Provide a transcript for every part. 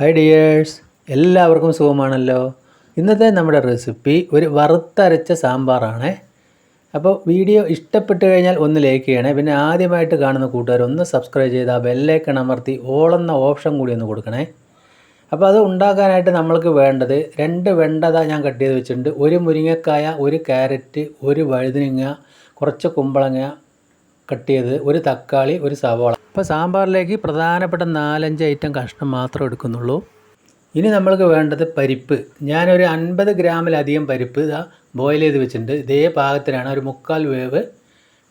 Hi dears, എല്ലാവർക്കും സുഖമാണല്ലോ. ഇന്നത്തെ നമ്മുടെ റെസിപ്പി ഒരു വറുത്തരച്ച സാമ്പാറാണ്. അപ്പോൾ വീഡിയോ ഇഷ്ടപ്പെട്ട് കഴിഞ്ഞാൽ ഒന്ന് ലൈക്ക് ചെയ്യണേ. പിന്നെ ആദ്യമായിട്ട് കാണുന്ന കൂട്ടുകാർ ഒന്ന് സബ്സ്ക്രൈബ് ചെയ്ത് ആ ബെല്ലൈക്കൺ അമർത്തി ഓൾ എന്ന ഓപ്ഷൻ കൂടി ഒന്ന് കൊടുക്കണേ. അപ്പോൾ അത് ഉണ്ടാക്കാനായിട്ട് നമ്മൾക്ക് വേണ്ടത് 2 വെണ്ട ഞാൻ കട്ട് ചെയ്ത് വെച്ചിട്ടുണ്ട്, ഒരു മുരിങ്ങക്കായ, ഒരു ക്യാരറ്റ്, ഒരു വഴുതനങ്ങ, കുറച്ച് കുമ്പളങ്ങ കട്ട് ചെയ്ത്, ഒരു തക്കാളി, ഒരു സവാള. ഇപ്പോൾ സാമ്പാറിലേക്ക് പ്രധാനപ്പെട്ട 4-5 ഐറ്റം കഷ്ണം മാത്രം എടുക്കുന്നുള്ളൂ. ഇനി നമ്മൾക്ക് വേണ്ടത് പരിപ്പ്. ഞാനൊരു 50 ഗ്രാമിലധികം പരിപ്പ് ബോയിൽ ചെയ്ത് വെച്ചിട്ടുണ്ട്. ഇതേ പാകത്തിനാണ്, ഒരു 3/4 വേവ്.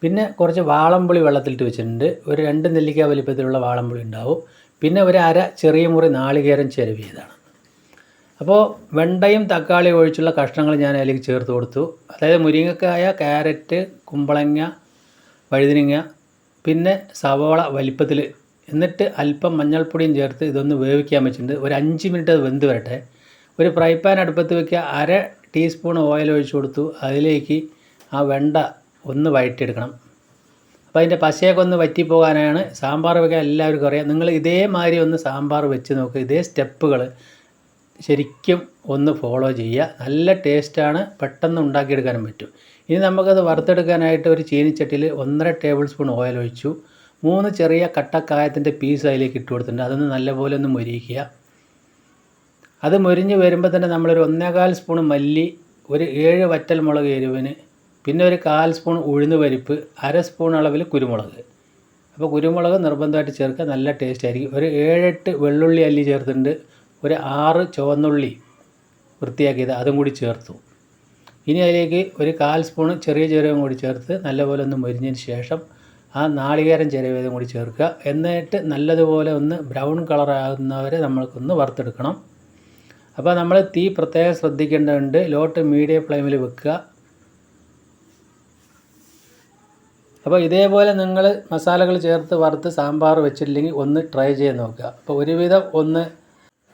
പിന്നെ കുറച്ച് വാളംപുളി വെള്ളത്തിലിട്ട് വെച്ചിട്ടുണ്ട്. ഒരു 2 നെല്ലിക്ക വലിപ്പത്തിലുള്ള വാളംപുളി ഉണ്ടാവും. പിന്നെ ഒരു അര ചെറിയ മുറി നാളികേരം ചിരവിയതാണ്. അപ്പോൾ വെണ്ടയും തക്കാളിയും ഒഴിച്ചുള്ള കഷ്ണങ്ങൾ ഞാൻ അതിലേക്ക് ചേർത്ത് കൊടുത്തു. അതായത് മുരിങ്ങക്കായ, ക്യാരറ്റ്, കുമ്പളങ്ങ, വഴുതനങ്ങ, പിന്നെ സവാള വലിപ്പത്തിൽ. എന്നിട്ട് അല്പം മഞ്ഞൾപ്പൊടിയും ചേർത്ത് ഇതൊന്ന് വേവിക്കാൻ വെച്ചിട്ടുണ്ട്. ഒരു 5 മിനിറ്റ് അത് വെന്ത് വരട്ടെ. ഒരു ഫ്രൈ പാൻ അടുപ്പത്ത് വയ്ക്കുക. അര ടീസ്പൂൺ ഓയിൽ ഒഴിച്ച് കൊടുത്തു. അതിലേക്ക് ആ വെണ്ട ഒന്ന് വഴറ്റിയെടുക്കണം. അപ്പോൾ അതിൻ്റെ പശയൊക്കെ ഒന്ന് വറ്റിപ്പോകാനാണ്. സാമ്പാർ വയ്ക്കാൻ എല്ലാവർക്കും അറിയാം. നിങ്ങൾ ഇതേമാതിരി ഒന്ന് സാമ്പാർ വെച്ച് നോക്കുക. ഇതേ സ്റ്റെപ്പുകൾ ശരിക്കും ഒന്ന് ഫോളോ ചെയ്യുക. നല്ല ടേസ്റ്റാണ്, പെട്ടെന്ന് ഉണ്ടാക്കിയെടുക്കാനും പറ്റും. ഇനി നമുക്കത് വറുത്തെടുക്കാനായിട്ട് ഒരു ചീനിച്ചട്ടിയിൽ 1.5 ടേബിൾ സ്പൂൺ ഓയിൽ ഒഴിച്ചു. 3 ചെറിയ കട്ടക്കായത്തിൻ്റെ പീസ് അതിലേക്ക് ഇട്ട് കൊടുത്തിട്ടുണ്ട്. അതൊന്ന് നല്ലപോലെ ഒന്ന് മൊരിയിക്കുക. അത് മൊരിഞ്ഞ് വരുമ്പോൾ തന്നെ നമ്മളൊരു 1.25 സ്പൂൺ മല്ലി, ഒരു 7 വറ്റൽ മുളക് എരിവിന്, പിന്നെ ഒരു 1/4 സ്പൂൺ ഉഴുന്ന് പരിപ്പ്, 1/2 സ്പൂൺ അളവിൽ കുരുമുളക്. അപ്പോൾ കുരുമുളക് നിർബന്ധമായിട്ട് ചേർക്കുക, നല്ല ടേസ്റ്റ് ആയിരിക്കും. ഒരു 7-8 വെള്ളുള്ളി അല്ലി ചേർത്തിട്ടുണ്ട്. ഒരു 6 ചുവന്നുള്ളി വൃത്തിയാക്കിയത് അതും കൂടി ചേർത്തു. ഇനി അതിലേക്ക് ഒരു 1/4 സ്പൂൺ ചെറിയ ജീരകം കൂടി ചേർത്ത് നല്ലപോലെ ഒന്ന് മൊരിഞ്ഞതിന് ശേഷം ആ നാളികേരം ചിരവിയതും കൂടി ചേർക്കുക. എന്നിട്ട് നല്ലതുപോലെ ഒന്ന് ബ്രൗൺ കളറാകുന്നവരെ നമ്മൾക്കൊന്ന് വറുത്തെടുക്കണം. അപ്പോൾ നമ്മൾ തീ പ്രത്യേകം ശ്രദ്ധിക്കേണ്ടതുണ്ട്. ലോ ടു മീഡിയം ഫ്ലെയിമിൽ വെക്കുക. അപ്പോൾ ഇതേപോലെ നിങ്ങൾ മസാലകൾ ചേർത്ത് വറുത്ത് സാമ്പാർ വെച്ചിട്ടില്ലെങ്കിൽ ഒന്ന് ട്രൈ ചെയ്ത് നോക്കുക. അപ്പോൾ ഒരുവിധം ഒന്ന്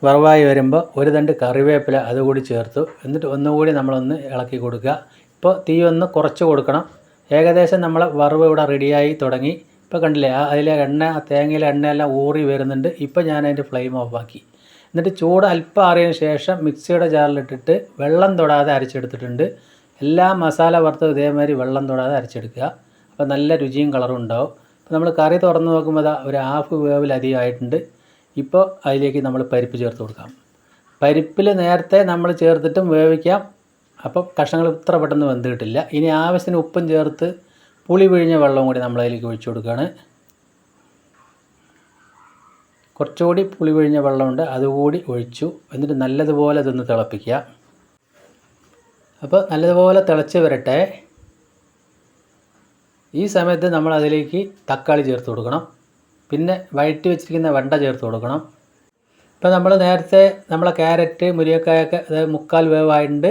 വറവായി വരുമ്പോൾ ഒരു തണ്ട് കറിവേപ്പില അതുകൂടി ചേർത്തു. എന്നിട്ട് ഒന്നുകൂടി നമ്മളൊന്ന് ഇളക്കി കൊടുക്കുക. ഇപ്പോൾ തീ ഒന്ന് കുറച്ച് കൊടുക്കണം. ഏകദേശം നമ്മളെ വറവ് ഇവിടെ റെഡിയായി തുടങ്ങി. ഇപ്പോൾ കണ്ടില്ലേ, അതിലെ എണ്ണ, തേങ്ങയിലെ എണ്ണയെല്ലാം ഊറി വരുന്നുണ്ട്. ഇപ്പോൾ ഞാൻ അതിൻ്റെ ഫ്ലെയിം ഓഫാക്കി. എന്നിട്ട് ചൂട് അല്പം ആറിയതിന് ശേഷം മിക്സിയുടെ ജാറിലിട്ടിട്ട് വെള്ളം തൊടാതെ അരച്ചെടുത്തിട്ടുണ്ട്. എല്ലാ മസാല വറുത്തും ഇതേമാതിരി വെള്ളം തൊടാതെ അരച്ചെടുക്കുക. അപ്പോൾ നല്ല രുചിയും കളറും ഉണ്ടാവും. അപ്പോൾ നമ്മൾ കറി തുറന്ന് നോക്കുമ്പോൾ ഒരു 1/2 വേവിലധികം ആയിട്ടുണ്ട്. ഇപ്പോൾ അതിലേക്ക് നമ്മൾ പരിപ്പ് ചേർത്ത് കൊടുക്കാം. പരിപ്പിൽ നേരത്തെ നമ്മൾ ചേർത്തിട്ടും വേവിക്കാം. അപ്പോൾ കഷ്ണങ്ങൾ ഇത്ര പെട്ടെന്ന് വെന്ത് കിട്ടില്ല. ഇനി ആവശ്യത്തിന് ഉപ്പും ചേർത്ത് പുളി പിഴിഞ്ഞ വെള്ളവും കൂടി നമ്മളതിലേക്ക് ഒഴിച്ചു കൊടുക്കുകയാണ്. കുറച്ചുകൂടി പുളി പിഴിഞ്ഞ വെള്ളമുണ്ട്, അതുകൂടി ഒഴിച്ചു. എന്നിട്ട് നല്ലതുപോലെ ഇതൊന്ന് തിളപ്പിക്കുക. അപ്പോൾ നല്ലതുപോലെ തിളച്ച് വരട്ടെ. ഈ സമയത്ത് നമ്മൾ അതിലേക്ക് തക്കാളി ചേർത്ത് കൊടുക്കണം. പിന്നെ വഴറ്റി വെച്ചിരിക്കുന്ന വെണ്ട ചേർത്ത് കൊടുക്കണം. ഇപ്പോൾ നമ്മൾ നേരത്തെ നമ്മളെ ക്യാരറ്റ്, മുരിങ്ങക്കായൊക്കെ അതായത് 3/4 വേവായിട്ടുണ്ട്.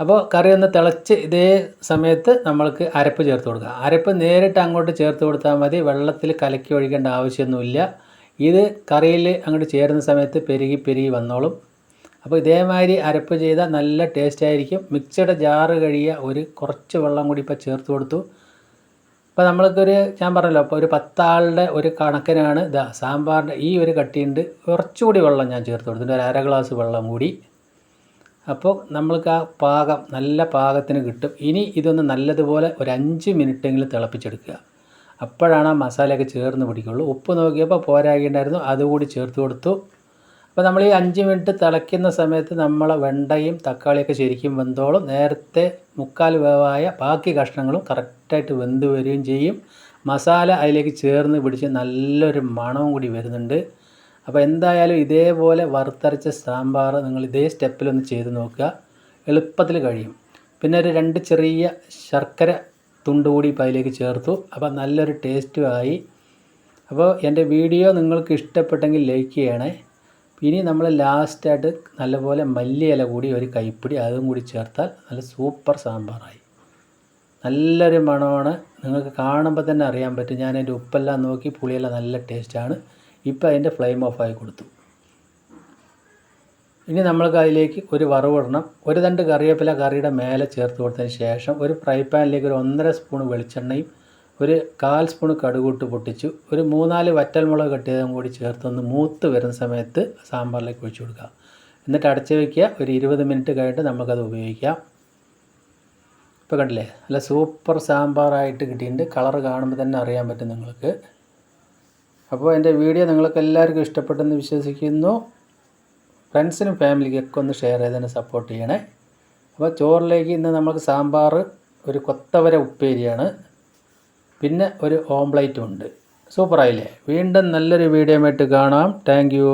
അപ്പോൾ കറി ഒന്ന് തിളച്ച് ഇതേ സമയത്ത് നമ്മൾക്ക് അരപ്പ് ചേർത്ത് കൊടുക്കുക. അരപ്പ് നേരിട്ട് അങ്ങോട്ട് ചേർത്ത് കൊടുത്താൽ മതി, വെള്ളത്തിൽ കലക്കി ഒഴിക്കേണ്ട ആവശ്യമൊന്നുമില്ല. ഇത് കറിയിൽ അങ്ങോട്ട് ചേരുന്ന സമയത്ത് പെരുകി വന്നോളും. അപ്പോൾ ഇതേമാതിരി അരപ്പ് ചെയ്താൽ നല്ല ടേസ്റ്റ് ആയിരിക്കും. മിക്സിയുടെ ജാറ് കഴിയുക, ഒരു കുറച്ച് വെള്ളം കൂടി ഇപ്പോൾ ചേർത്ത് കൊടുത്തു. ഇപ്പോൾ നമ്മൾക്കൊരു, ഞാൻ പറഞ്ഞല്ലോ, അപ്പോൾ ഒരു 10 ആളുടെ ഒരു കണക്കിനാണ് സാമ്പാറിൻ്റെ ഈ ഒരു കട്ടിയുണ്ട്. കുറച്ചുകൂടി വെള്ളം ഞാൻ ചേർത്ത് കൊടുത്തിട്ടുണ്ട്, ഒരു 1/2 ഗ്ലാസ് വെള്ളം കൂടി. അപ്പോൾ നമ്മൾക്ക് ആ പാകം നല്ല പാകത്തിന് കിട്ടും. ഇനി ഇതൊന്ന് നല്ലതുപോലെ ഒരു 5 മിനിറ്റെങ്കിലും തിളപ്പിച്ചെടുക്കുക. അപ്പോഴാണ് ആ മസാലയൊക്കെ ചേർന്ന് പിടിക്കുള്ളൂ. ഉപ്പ് നോക്കിയപ്പോൾ പോരാകിണ്ടായിരുന്നു, അതുകൂടി ചേർത്ത് കൊടുത്തു. അപ്പോൾ നമ്മൾ ഈ 5 മിനിറ്റ് തിളയ്ക്കുന്ന സമയത്ത് നമ്മളെ വെണ്ടയും തക്കാളിയൊക്കെ ശരിക്കും വെന്തോളും. നേരത്തെ 3/4 വേവായ ബാക്കി കഷ്ണങ്ങളും കറക്റ്റായിട്ട് വെന്ത് വരികയും ചെയ്യും. മസാല അതിലേക്ക് ചേർന്ന് പിടിച്ച് നല്ലൊരു മണവും കൂടി വരുന്നുണ്ട്. അപ്പോൾ എന്തായാലും ഇതേപോലെ വറുത്തരച്ച സാമ്പാർ നിങ്ങൾ ഇതേ സ്റ്റെപ്പിലൊന്ന് ചെയ്ത് നോക്കുക, എളുപ്പത്തിൽ കഴിയും. പിന്നെ ഒരു 2 ചെറിയ ശർക്കര തുണ്ട് കൂടി ഇപ്പോൾ അതിലേക്ക് ചേർത്തു. അപ്പോൾ നല്ലൊരു ടേസ്റ്റും ആയി. അപ്പോൾ എൻ്റെ വീഡിയോ നിങ്ങൾക്ക് ഇഷ്ടപ്പെട്ടെങ്കിൽ ലൈക്ക് ചെയ്യണേ. ഇനി നമ്മൾ ലാസ്റ്റായിട്ട് നല്ലപോലെ മല്ലിയില കൂടി ഒരു കൈപ്പിടി അതും കൂടി ചേർത്താൽ നല്ല സൂപ്പർ സാമ്പാറായി. നല്ലൊരു മണമാണ്, നിങ്ങൾക്ക് കാണുമ്പോൾ തന്നെ അറിയാൻ പറ്റും. ഞാൻ അതിൻ്റെ ഉപ്പെല്ലാം നോക്കി, പുളിയെല്ലാം നല്ല ടേസ്റ്റാണ്. ഇപ്പോൾ അതിൻ്റെ ഫ്ലെയിം ഓഫായി കൊടുത്തു. ഇനി നമ്മൾക്ക് അതിലേക്ക് ഒരു വറവിടണം. ഒരു തണ്ട് കറിവേപ്പില കറിയുടെ മേലെ ചേർത്ത് കൊടുത്തതിന് ശേഷം ഒരു ഫ്രൈ പാനിലേക്ക് ഒരു 1.5 സ്പൂൺ വെളിച്ചെണ്ണയും ഒരു 1/4 സ്പൂൺ കടുകിട്ട് പൊട്ടിച്ചു, ഒരു 3-4 വറ്റൽമുളക് കട്ടിയതും കൂടി ചേർത്തൊന്ന് മൂത്ത് വരുന്ന സമയത്ത് സാമ്പാറിലേക്ക് ഒഴിച്ചു കൊടുക്കുക. എന്നിട്ട് അടച്ച് വയ്ക്കുക. ഒരു 20 മിനിറ്റ് കഴിഞ്ഞിട്ട് നമുക്കത് ഉപയോഗിക്കാം. ഇപ്പോൾ കണ്ടില്ലേ, നല്ല സൂപ്പർ സാമ്പാറായിട്ട് കിട്ടിയിട്ടുണ്ട്. കളറ് കാണുമ്പോൾ തന്നെ അറിയാൻ പറ്റും നിങ്ങൾക്ക്. അപ്പോൾ എൻ്റെ വീഡിയോ നിങ്ങൾക്ക് എല്ലാവർക്കും ഇഷ്ടപ്പെട്ടെന്ന് വിശ്വസിക്കുന്നു. ഫ്രണ്ട്സിനും ഫാമിലിക്കൊക്കെ ഒന്ന് ഷെയർ ചെയ്ത് തന്നെ സപ്പോർട്ട് ചെയ്യണേ. അപ്പോൾ ചോറിലേക്ക് ഇന്ന് നമുക്ക് സാമ്പാർ, ഒരു കൊത്തവര ഉപ്പേരിയാണ്, പിന്നെ ഒരു ഓംപ്ലേറ്റും ഉണ്ട്. സൂപ്പറായില്ലേ? വീണ്ടും നല്ലൊരു വീഡിയോ ആയിട്ട് കാണാം. Thank you.